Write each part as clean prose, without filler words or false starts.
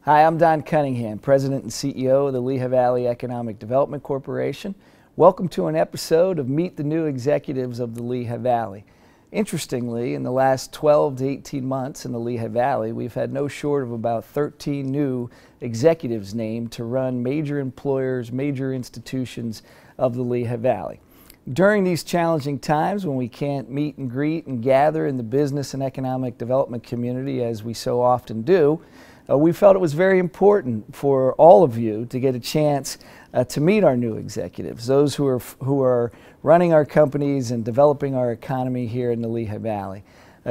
Hi, I'm Don Cunningham, President and CEO of the Lehigh Valley Economic Development Corporation. Welcome to an episode of Meet the New Executives of the Lehigh Valley. Interestingly, in the last 12 to 18 months in the Lehigh Valley, we've had no short of about 13 new executives named to run major employers, major institutions of the Lehigh Valley. During these challenging times when we can't meet and greet and gather in the business and economic development community as we so often do, we felt it was very important for all of you to get a chance to meet our new executives, those who are running our companies and developing our economy here in the Lehigh Valley.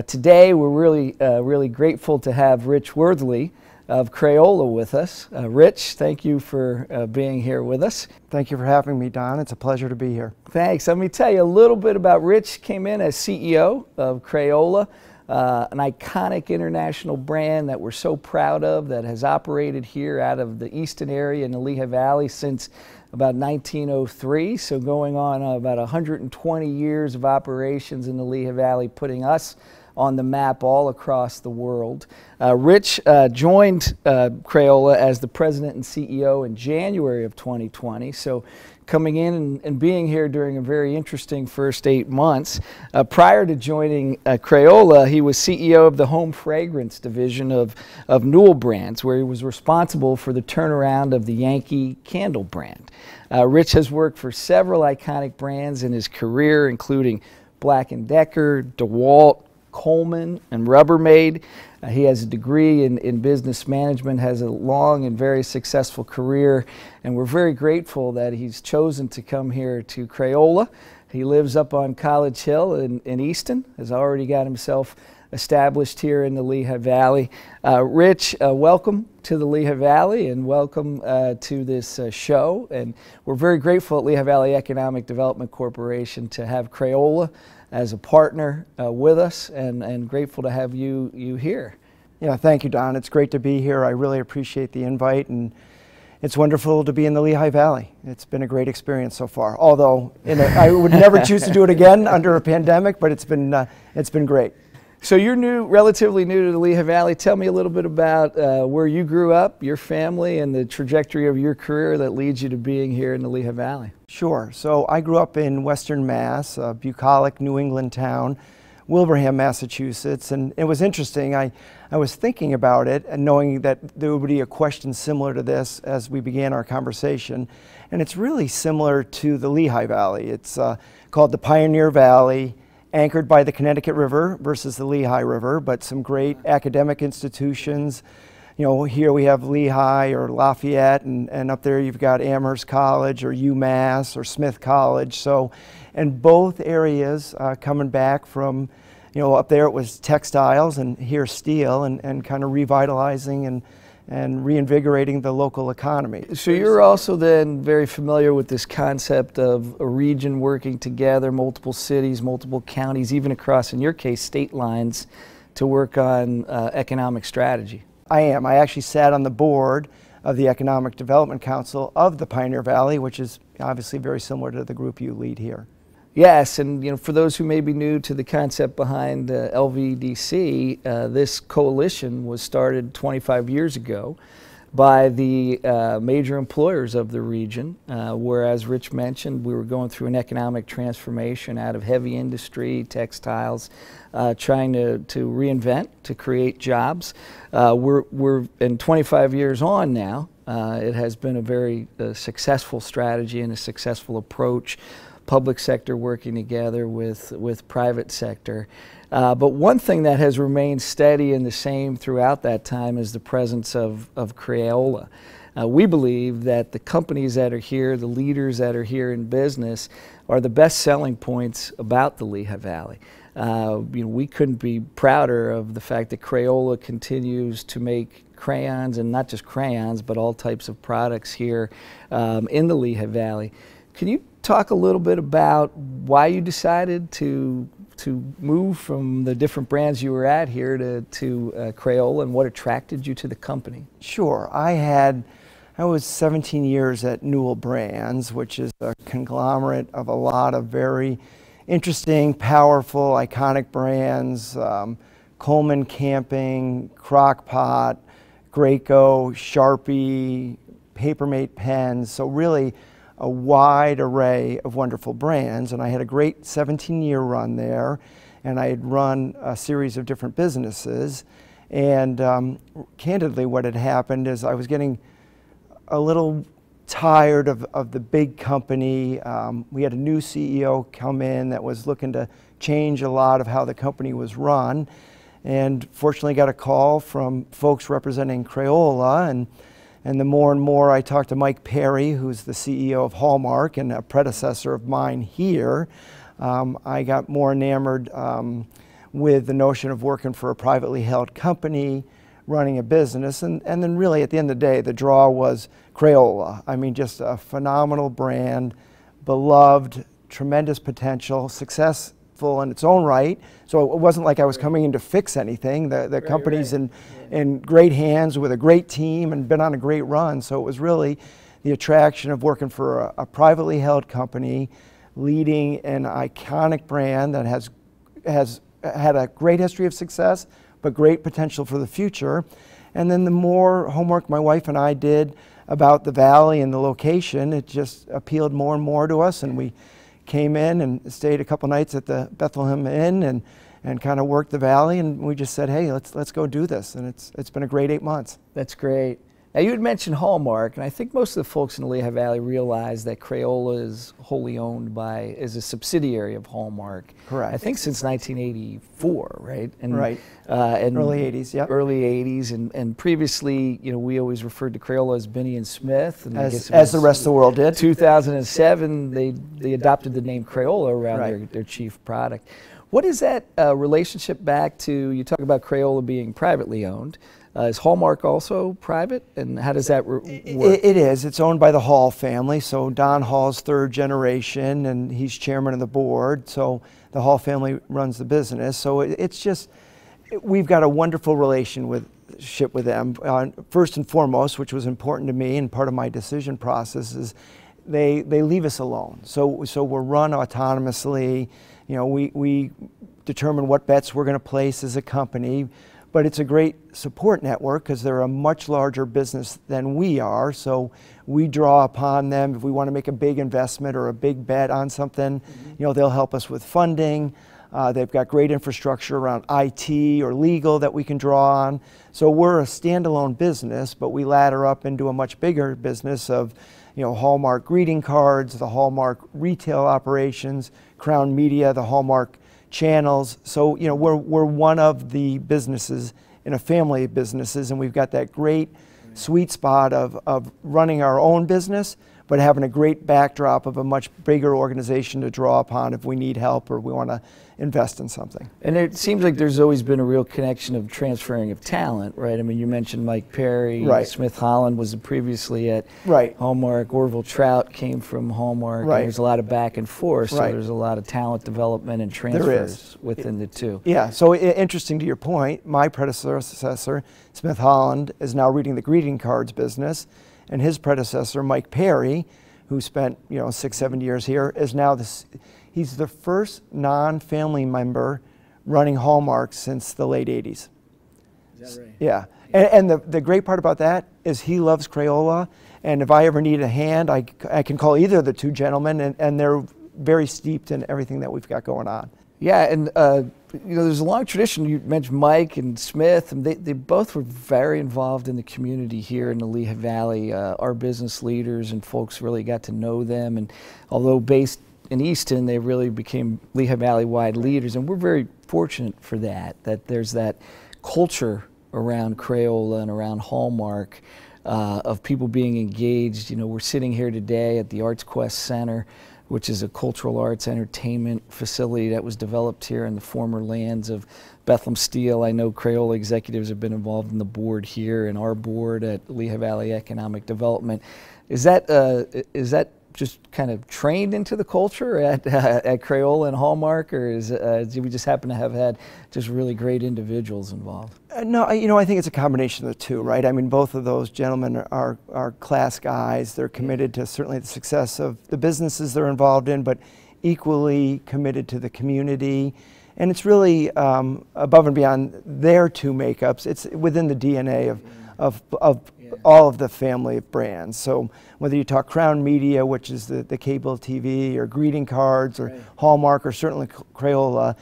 Today we're really grateful to have Rich Wuerthele of Crayola with us. Rich, thank you for being here with us. Thank you for having me, Don. It's a pleasure to be here. Thanks. Let me tell you a little bit about Rich. Came in as CEO of Crayola, an iconic international brand that we're so proud of, that has operated here out of the eastern area in the Lehigh Valley since about 1903, so going on about 120 years of operations in the Lehigh Valley, putting us on the map all across the world. Rich joined Crayola as the President and CEO in January of 2020, so coming in and being here during a very interesting first 8 months. Prior to joining Crayola, he was CEO of the home fragrance division of Newell Brands, where he was responsible for the turnaround of the Yankee candle brand. Rich has worked for several iconic brands in his career, including Black & Decker, DeWalt, Coleman, and Rubbermaid. He has a degree in business management, has a long and very successful career, and we're very grateful that he's chosen to come here to Crayola. He lives up on College Hill in Easton, has already got himself established here in the Lehigh Valley. Rich, welcome to the Lehigh Valley and welcome to this show. And we're very grateful at Lehigh Valley Economic Development Corporation to have Crayola as a partner with us, and grateful to have you here. Yeah, thank you, Don. It's great to be here. I really appreciate the invite, and it's wonderful to be in the Lehigh Valley. It's been a great experience so far, although I would never choose to do it again under a pandemic, but it's been great. So you're relatively new to the Lehigh Valley. Tell me a little bit about where you grew up, your family, and the trajectory of your career that leads you to being here in the Lehigh Valley. Sure. So I grew up in Western Mass, a bucolic New England town, Wilbraham, Massachusetts, and it was interesting. I was thinking about it and knowing that there would be a question similar to this as we began our conversation, and it's really similar to the Lehigh Valley. It's called the Pioneer Valley, anchored by the Connecticut River versus the Lehigh River, but some great academic institutions. You know, here we have Lehigh or Lafayette, and up there you've got Amherst College or UMass or Smith College. So, and both areas coming back from, you know, up there it was textiles and here steel, and kind of revitalizing and reinvigorating the local economy. So you're also then very familiar with this concept of a region working together, multiple cities, multiple counties, even across, in your case, state lines, to work on economic strategy. I am. I actually sat on the board of the Economic Development Council of the Pioneer Valley, which is obviously very similar to the group you lead here. Yes, and you know, for those who may be new to the concept behind LVDC, this coalition was started 25 years ago by the major employers of the region, where, as Rich mentioned, we were going through an economic transformation out of heavy industry, textiles, trying to reinvent, to create jobs. We're in 25 years on now. It has been a very successful strategy and a successful approach. Public sector working together with private sector. But one thing that has remained steady and the same throughout that time is the presence of Crayola. We believe that the companies that are here, the leaders that are here in business, are the best selling points about the Lehigh Valley. You know, we couldn't be prouder of the fact that Crayola continues to make crayons, and not just crayons, but all types of products here in the Lehigh Valley. Can you talk a little bit about why you decided to move from the different brands you were at here to Crayola, and what attracted you to the company? Sure. I was 17 years at Newell Brands, which is a conglomerate of a lot of very interesting, powerful, iconic brands. Coleman Camping, Crock-Pot, Graco, Sharpie, Papermate pens, so really a wide array of wonderful brands. And I had a great 17-year run there, and I had run a series of different businesses. And candidly, what had happened is I was getting a little tired of the big company. We had a new CEO come in that was looking to change a lot of how the company was run. And fortunately got a call from folks representing Crayola, and the more and more I talked to Mike Perry, who's the CEO of Hallmark and a predecessor of mine here, I got more enamored with the notion of working for a privately held company, running a business, and then really at the end of the day, the draw was Crayola. I mean, just a phenomenal brand, beloved, tremendous potential, successful in its own right. So it wasn't like I was coming in to fix anything. The company's in great hands with a great team and been on a great run. So it was really the attraction of working for a privately held company, leading an iconic brand that has had a great history of success, but great potential for the future. And then the more homework my wife and I did about the valley and the location, it just appealed more and more to us, and we came in and stayed a couple nights at the Bethlehem Inn and kind of worked the valley, and we just said, hey, let's go do this. And it's been a great 8 months. That's great. Now, you had mentioned Hallmark, and I think most of the folks in the Lehigh Valley realize that Crayola is wholly owned is a subsidiary of Hallmark. Correct. I think since 1984, right? And, right. And early 80s, yeah. Early 80s, and previously, you know, we always referred to Crayola as Binney and Smith. And as the rest of the world did. 2007, they adopted the name Crayola around their chief product. What is that relationship back to, you talk about Crayola being privately owned. Is Hallmark also private, and how does that work? It is. It's owned by the Hall family, so Don Hall's third generation, and he's chairman of the board, so the Hall family runs the business. So it's just, we've got a wonderful relationship with them. First and foremost, which was important to me and part of my decision process, is they leave us alone. So we're run autonomously. You know, we determine what bets we're going to place as a company. But it's a great support network because they're a much larger business than we are. So we draw upon them if we want to make a big investment or a big bet on something. You know, they'll help us with funding. They've got great infrastructure around IT or legal that we can draw on. So we're a standalone business, but we ladder up into a much bigger business of, you know, Hallmark greeting cards, the Hallmark retail operations, Crown Media, the Hallmark channels. So, you know, we're one of the businesses in a family of businesses, and we've got that great sweet spot of running our own business, but having a great backdrop of a much bigger organization to draw upon if we need help or we want to invest in something. And it seems like there's always been a real connection of transferring of talent, right? I mean, you mentioned Mike Perry, Smith Holland was previously at Hallmark, Orville Trout came from Hallmark, and there's a lot of back and forth, so there's a lot of talent development and transfers within the two. Yeah, so interesting to your point, my predecessor, Smith Holland, is now reading the greeting cards business, and his predecessor, Mike Perry, who spent 6-7 years here, is now he's the first non-family member running Hallmark since the late 80s. Is that right? Yeah, and the great part about that is he loves Crayola, and if I ever need a hand, I can call either of the two gentlemen, and they're very steeped in everything that we've got going on. Yeah, and there's a long tradition. You mentioned Mike and Smith, and they both were very involved in the community here in the Lehigh Valley. Our business leaders and folks really got to know them, and although based in Easton, they really became Lehigh Valley-wide leaders, and we're very fortunate for that there's that culture around Crayola and around Hallmark of people being engaged. You know, we're sitting here today at the Arts Quest Center, which is a cultural arts entertainment facility that was developed here in the former lands of Bethlehem Steel. I know Crayola executives have been involved in the board here and our board at Lehigh Valley Economic Development. Is that just kind of trained into the culture at Crayola and Hallmark, or do we just happen to have had just really great individuals involved? No, I think it's a combination of the two, right? I mean, both of those gentlemen are class guys. They're committed to certainly the success of the businesses they're involved in, but equally committed to the community. And it's really above and beyond their two makeups. It's within the DNA of all of the family of brands. So whether you talk Crown Media, which is the cable TV, or greeting cards, or Hallmark, or certainly Crayola,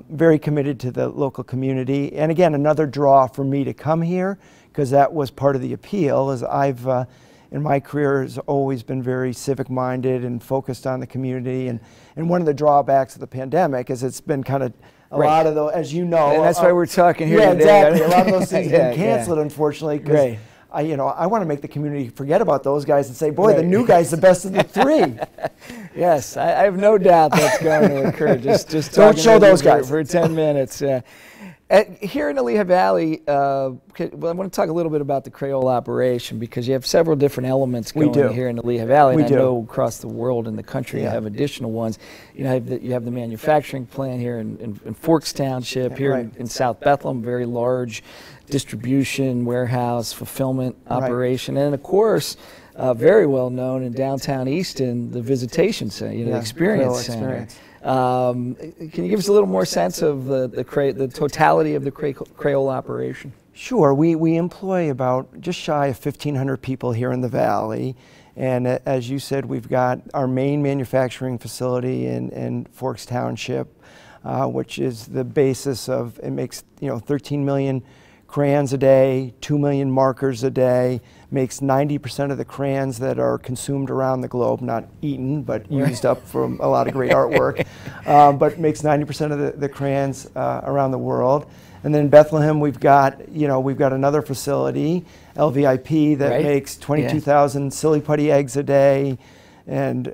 very committed to the local community. And again, another draw for me to come here, because that was part of the appeal, is I've in my career has always been very civic minded and focused on the community. And one of the drawbacks of the pandemic is it's been kind of a lot of those, as you know. And that's why we're talking here today. Exactly. A lot of those things have been canceled, unfortunately, because I want to make the community forget about those guys and say, boy, the new guy's the best of the three. Yes, I have no doubt that's going to occur. Just don't show those guys for 10 minutes. Here in the Lehigh Valley, well, I want to talk a little bit about the Crayola operation, because you have several different elements going here in the Lehigh Valley. And I know across the world and the country you have additional ones. You have the manufacturing plant here in Forks Township, here in South Bethlehem, very large distribution, warehouse, fulfillment operation, and of course, very well known in downtown Easton, the Visitation Center, the Experience Center. Can you give us a little more sense of the totality of the Crayola operation? Sure. We employ about just shy of 1,500 people here in the Valley. And as you said, we've got our main manufacturing facility in Forks Township, which is the basis of, it makes 13 million crayons a day, 2 million markers a day, makes 90% of the crayons that are consumed around the globe, not eaten, but used up from a lot of great artwork, but makes 90% of the crayons around the world. And then in Bethlehem, we've got another facility, LVIP, that makes 22,000 silly putty eggs a day, and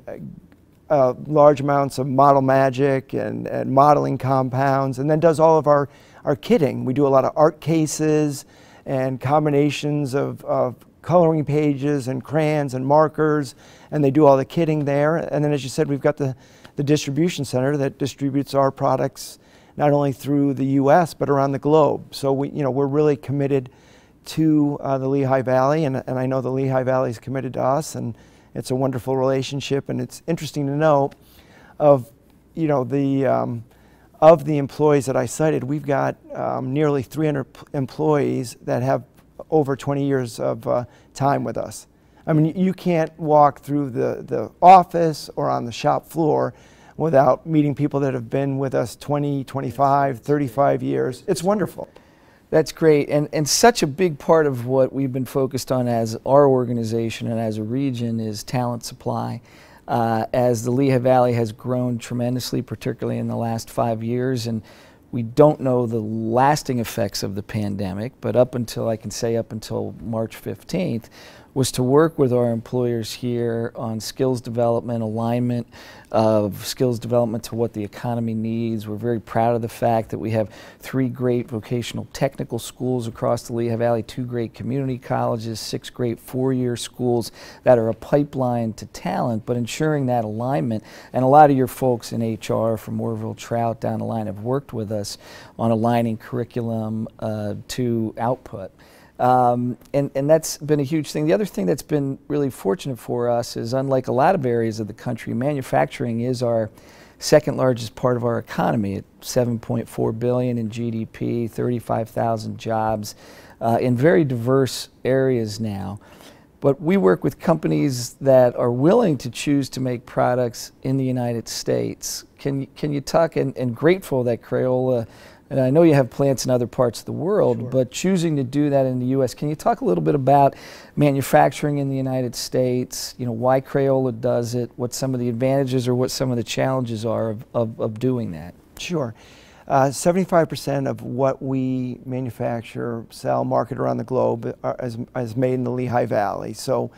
large amounts of model magic and modeling compounds, and then does all of our kitting. We do a lot of art cases and combinations of coloring pages and crayons and markers, and they do all the kitting there. And then, as you said, we've got the distribution center that distributes our products not only through the U.S. but around the globe. So we're really committed to the Lehigh Valley, and I know the Lehigh Valley is committed to us, and it's a wonderful relationship. And it's interesting to know of the employees that I cited, we've got nearly 300 employees that have over 20 years of time with us. I mean, you can't walk through the office or on the shop floor without meeting people that have been with us 20, 25, 35 years. It's wonderful. That's great, and such a big part of what we've been focused on as our organization and as a region is talent supply. As the Lehigh Valley has grown tremendously, particularly in the last 5 years, and we don't know the lasting effects of the pandemic, but up until March 15th, was to work with our employers here on skills development, alignment of skills development to what the economy needs. We're very proud of the fact that we have 3 great vocational technical schools across the Lehigh Valley, 2 great community colleges, 6 great 4-year schools that are a pipeline to talent, but ensuring that alignment. And a lot of your folks in HR from Orville Trout down the line have worked with us on aligning curriculum to output. And that's been a huge thing. The other thing that's been really fortunate for us is, unlike a lot of areas of the country, manufacturing is our second largest part of our economy at $7.4 billion in GDP, 35,000 jobs in very diverse areas now. But we work with companies that are willing to choose to make products in the United States. Can you talk, and grateful that Crayola, and I know you have plants in other parts of the world, but choosing to do that in the U.S. Can you talk a little bit about manufacturing in the United States, why Crayola does it, what some of the advantages or what some of the challenges are of doing that? Sure. 75% of what we manufacture, sell, market around the globe is made in the Lehigh Valley. So,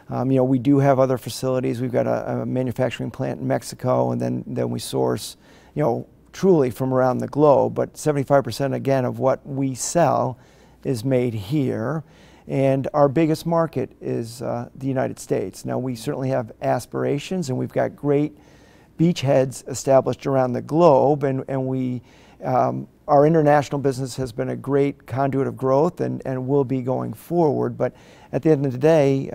we do have other facilities. We've got a manufacturing plant in Mexico, and then we source, truly from around the globe. But 75% again of what we sell is made here. And our biggest market is the United States. Now, we certainly have aspirations, and we've got great beachheads established around the globe, and we our international business has been a great conduit of growth and will be going forward. But at the end of the day,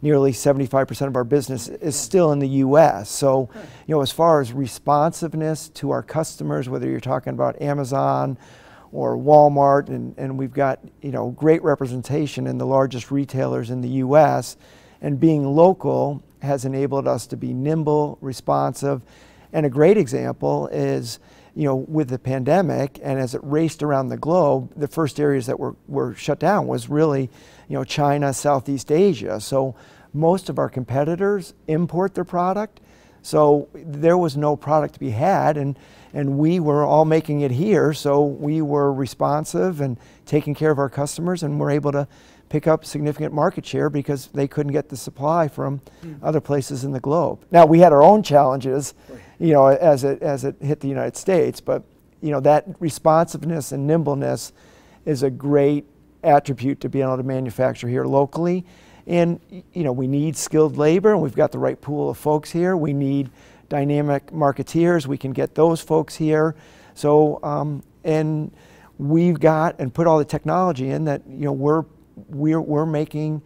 nearly 75% of our business is still in the U.S. So, as far as responsiveness to our customers, whether you're talking about Amazon or Walmart, and we've got, you know, great representation in the largest retailers in the U.S., and being local has enabled us to be nimble, responsive. And a great example is, you know, with the pandemic, and as it raced around the globe, the first areas that were shut down was really, you know, China, Southeast Asia. So most of our competitors import their product, so there was no product to be had, and we were all making it here, so we were responsive and taking care of our customers, and were able to pick up significant market share because they couldn't get the supply from other places in the globe. Now, we had our own challenges, you know, as it hit the United States, but, you know, that responsiveness and nimbleness is a great attribute to be able to manufacture here locally. And, you know, we need skilled labor, and we've got the right pool of folks here. We need dynamic marketeers. We can get those folks here. So, and we've got and put all the technology in that, you know, we're making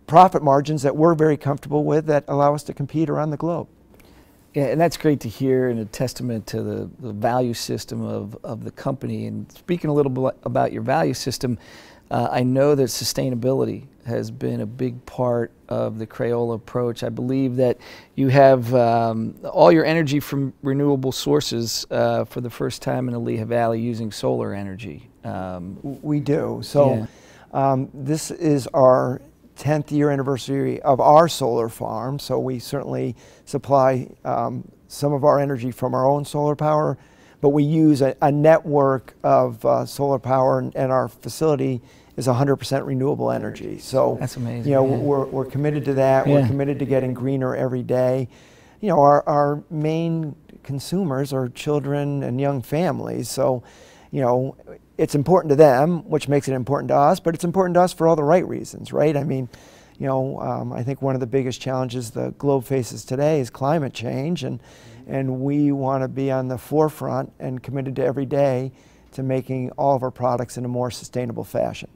profit margins that we're very comfortable with, that allow us to compete around the globe. Yeah, and that's great to hear, and a testament to the value system of the company. And speaking a little bit about your value system, I know that sustainability has been a big part of the Crayola approach. I believe that you have all your energy from renewable sources for the first time in the Lehigh Valley using solar energy. We do. So this is our 10th year anniversary of our solar farm, so we certainly supply some of our energy from our own solar power, but we use a network of solar power, and our facility is 100% renewable energy. So that's amazing. You know, we're committed to that. Yeah. We're committed to getting greener every day. You know, our main consumers are children and young families, so, you know, it's important to them, which makes it important to us, but it's important to us for all the right reasons, right? I mean, you know, I think one of the biggest challenges the globe faces today is climate change, and we want to be on the forefront and committed to every day to making all of our products in a more sustainable fashion.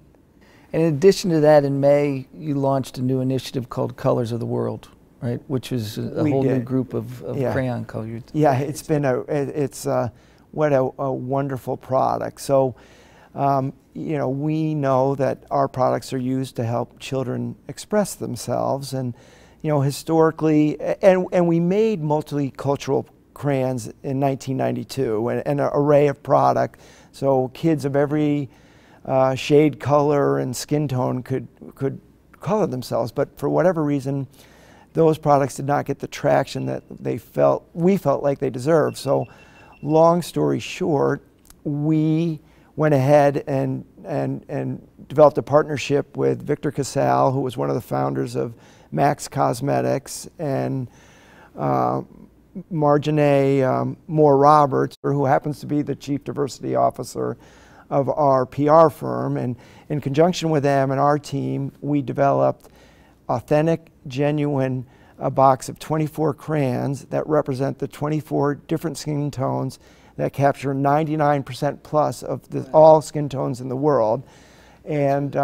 And in addition to that, in May, you launched a new initiative called Colors of the World, right? Which is a whole new group of crayon colors. Yeah, it's been what a wonderful product. So, you know, we know that our products are used to help children express themselves, and, you know, historically, and we made multicultural crayons in 1992, and an array of product, so kids of every shade, color, and skin tone could color themselves. But for whatever reason, those products did not get the traction that we felt like they deserved. So, long story short, we went ahead and developed a partnership with Victor Casal, who was one of the founders of Max Cosmetics, and Marjane Moore Roberts, who happens to be the Chief Diversity Officer of our PR firm. And in conjunction with them and our team, we developed authentic, genuine, a box of 24 crayons that represent the 24 different skin tones that capture 99% plus of all skin tones in the world. And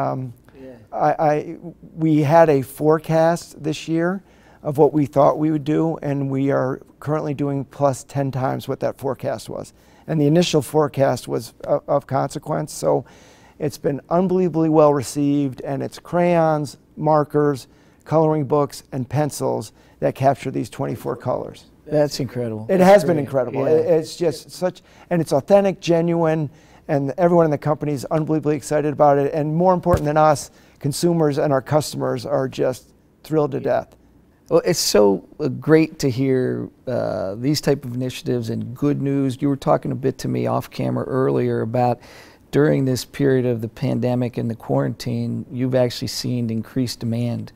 we had a forecast this year of what we thought we would do, and we are currently doing plus 10 times what that forecast was. And the initial forecast was of consequence, so it's been unbelievably well received, and it's crayons, markers, coloring books, and pencils that capture these 24 colors. That's incredible. It has been incredible. Yeah. It's just such, and it's authentic, genuine, and everyone in the company is unbelievably excited about it. And more important than us, consumers and our customers are just thrilled to death. Well, it's so great to hear these type of initiatives and good news. You were talking a bit to me off camera earlier about during this period of the pandemic and the quarantine, you've actually seen increased demand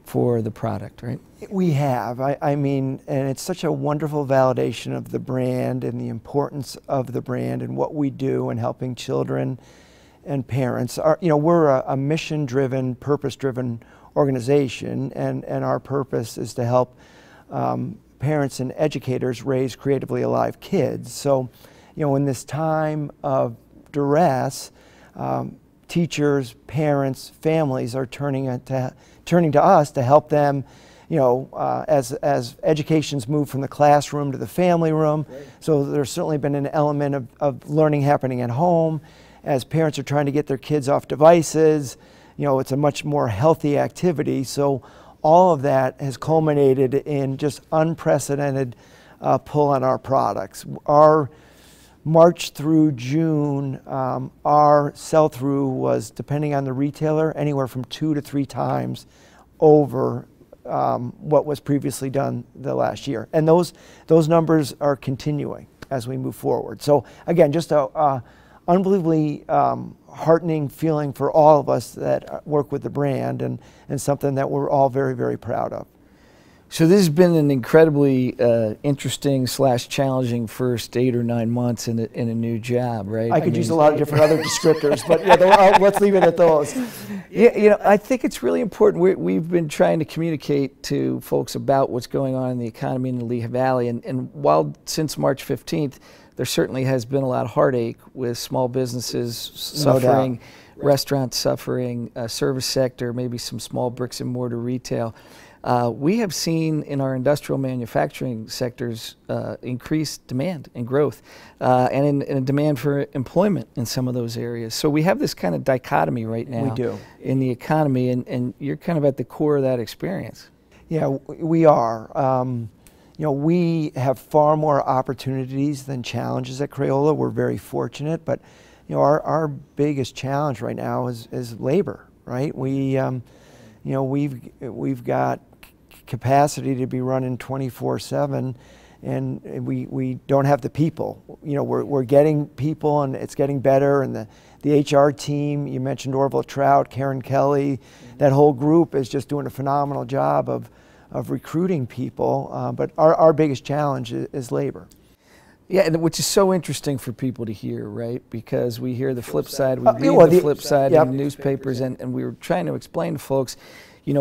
for the product, right? We have. I mean, and it's such a wonderful validation of the brand and the importance of the brand and what we do in helping children and parents. You know, we're a mission-driven, purpose-driven organization, and our purpose is to help parents and educators raise creatively alive kids. So, you know, in this time of duress, teachers, parents, families are turning to us to help them, as education's moved from the classroom to the family room. Right. So there's certainly been an element of learning happening at home. As parents are trying to get their kids off devices, it's a much more healthy activity. So all of that has culminated in just unprecedented pull on our products. Our March through June, our sell-through was, depending on the retailer, anywhere from 2 to 3 times over what was previously done the last year. And those numbers are continuing as we move forward. So again, just a unbelievably heartening feeling for all of us that work with the brand, and something that we're all very, very proud of. So this has been an incredibly interesting / challenging first 8 or 9 months in a new job, right? I could use a lot of different other descriptors, but yeah, let's leave it at those. Yeah, I think it's really important. We've been trying to communicate to folks about what's going on in the economy in the Lehigh Valley, and while since March 15th, there certainly has been a lot of heartache with small businesses suffering, restaurants suffering, service sector, maybe some small bricks and mortar retail. We have seen in our industrial manufacturing sectors increased demand and growth, and in demand for employment in some of those areas. So we have this kind of dichotomy right now. We do. In the economy, and you're kind of at the core of that experience. Yeah, we are. We have far more opportunities than challenges at Crayola. We're very fortunate, but our biggest challenge right now is labor. Right? We've got capacity to be running 24/7, and we don't have the people. We're getting people, and it's getting better. And the HR team, you mentioned Orville Trout, Karen Kelly, that whole group is just doing a phenomenal job of recruiting people. But our biggest challenge is labor. Yeah, and which is so interesting for people to hear, right? Because we hear the flip side, we read the flip side in the newspapers, and we were trying to explain to folks,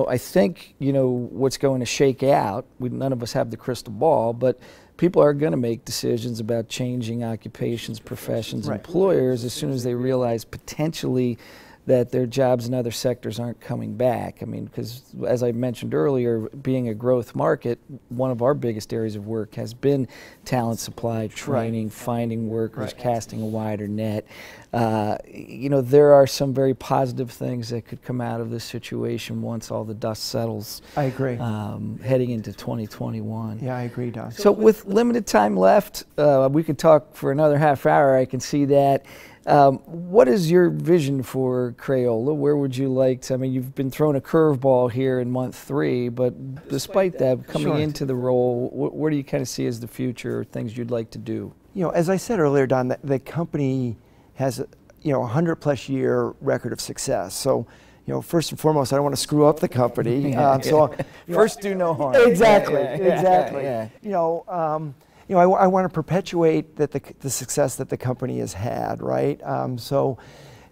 I think, what's going to shake out, none of us have the crystal ball, but people are going to make decisions about changing occupations, professions, employers as soon as they realize potentially that their jobs in other sectors aren't coming back. I mean, because as I mentioned earlier, being a growth market, one of our biggest areas of work has been talent supply, training, finding workers, casting a wider net. There are some very positive things that could come out of this situation once all the dust settles. I agree. Heading into 2021. Yeah, I agree, Don. So with limited time left, we could talk for another half hour, I can see that. What is your vision for Crayola? Where would you like to, you've been thrown a curveball here in month 3, but despite that, coming into the role, where do you kind of see as the future, things you'd like to do? As I said earlier, Don, the company has a 100+ year record of success. So, first and foremost, I don't want to screw up the company. First, do no harm. Exactly, exactly. I want to perpetuate the success that the company has had, right?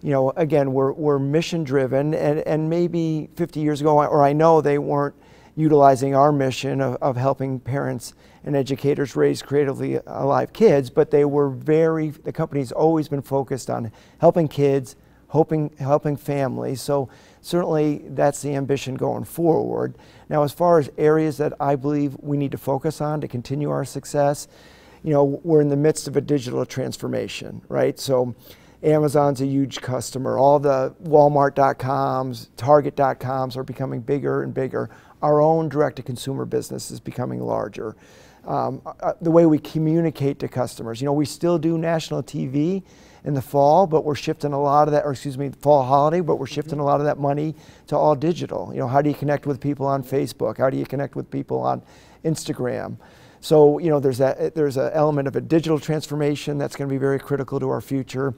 Again, we're mission driven, and maybe 50 years ago, or I know they weren't utilizing our mission of helping parents and educators raise creatively alive kids, but the company's always been focused on helping kids, helping families. So certainly that's the ambition going forward. Now, as far as areas that I believe we need to focus on to continue our success, we're in the midst of a digital transformation, right? So Amazon's a huge customer. All the Walmart.coms, Target.coms are becoming bigger and bigger. Our own direct-to-consumer business is becoming larger. The way we communicate to customers, we still do national TV in the fall, but we're shifting a lot of that, or excuse me, fall holiday, but we're shifting a lot of that money to all digital. How do you connect with people on Facebook? How do you connect with people on Instagram? So, there's an element of a digital transformation that's going to be very critical to our future.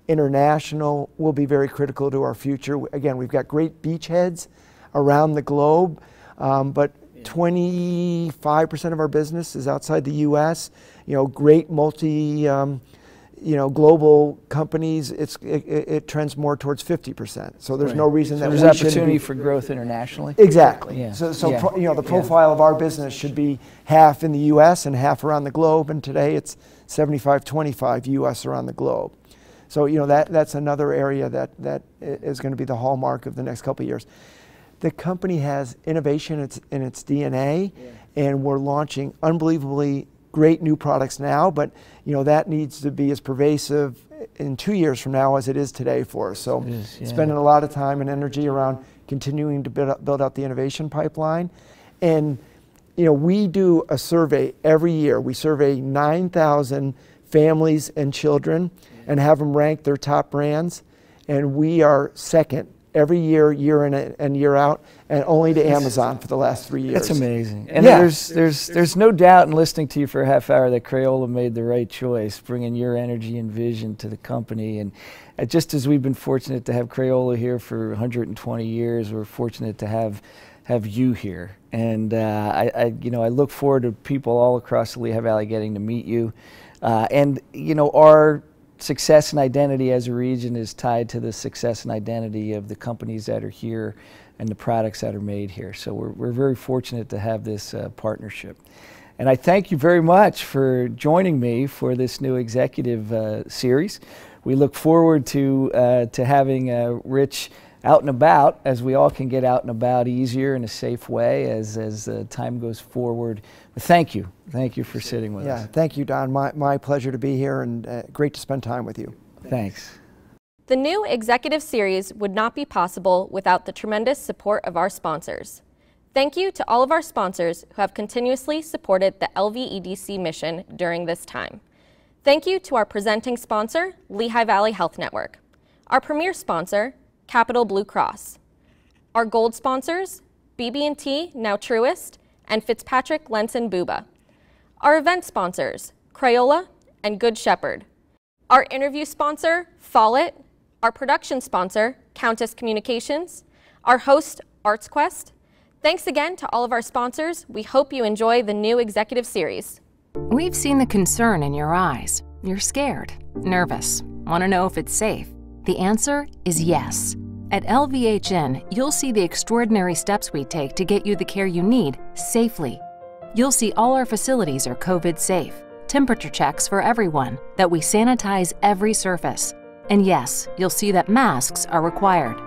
International will be very critical to our future. Again, we've got great beachheads around the globe, but 25% of our business is outside the U.S. Great global companies, it trends more towards 50%. So there's no reason that there's opportunity for growth internationally. Exactly. Yeah. The profile of our business should be half in the U.S. and half around the globe. And today it's 75-25 U.S. around the globe. So that's another area that is going to be the hallmark of the next couple of years. The company has innovation in its DNA, and we're launching unbelievably great new products now, but you know that needs to be as pervasive in 2 years from now as it is today for us. So spending a lot of time and energy around continuing to build out the innovation pipeline. And you know, we do a survey every year. We survey 9,000 families and children and have them rank their top brands, and we are second every year, year in and year out, and only to Amazon for the last 3 years. That's amazing. And there's no doubt in listening to you for a half hour that Crayola made the right choice, bringing your energy and vision to the company. And just as we've been fortunate to have Crayola here for 120 years, we're fortunate to have you here. And I look forward to people all across the Lehigh Valley getting to meet you. And you know, our success and identity as a region is tied to the success and identity of the companies that are here and the products that are made here. So we're very fortunate to have this partnership. And I thank you very much for joining me for this new executive series. We look forward to having Rich out and about, as we all can get out and about easier in a safe way as time goes forward. But thank you for sitting with us. Yeah, thank you, Don. My pleasure to be here, and great to spend time with you. Thanks. The new executive series would not be possible without the tremendous support of our sponsors. Thank you to all of our sponsors who have continuously supported the LVEDC mission during this time. Thank you to our presenting sponsor, Lehigh Valley Health Network. Our premier sponsor, Capital Blue Cross. Our gold sponsors, BB&T, now Truist, and Fitzpatrick, Lenson, Buba. Our event sponsors, Crayola and Good Shepherd. Our interview sponsor, Follett. Our production sponsor, Countess Communications. Our host, ArtsQuest. Thanks again to all of our sponsors. We hope you enjoy the new executive series. We've seen the concern in your eyes. You're scared, nervous, want to know if it's safe. The answer is yes. At LVHN, you'll see the extraordinary steps we take to get you the care you need safely. You'll see all our facilities are COVID safe, temperature checks for everyone, that we sanitize every surface. And yes, you'll see that masks are required.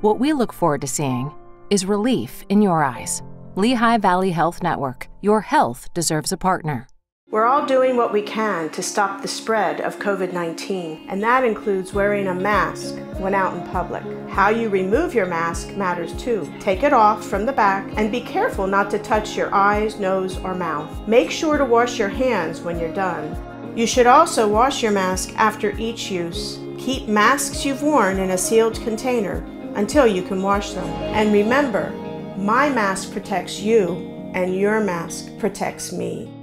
What we look forward to seeing is relief in your eyes. Lehigh Valley Health Network. Your health deserves a partner. We're all doing what we can to stop the spread of COVID-19, and that includes wearing a mask when out in public. How you remove your mask matters too. Take it off from the back and be careful not to touch your eyes, nose, or mouth. Make sure to wash your hands when you're done. You should also wash your mask after each use. Keep masks you've worn in a sealed container until you can wash them. And remember, my mask protects you and your mask protects me.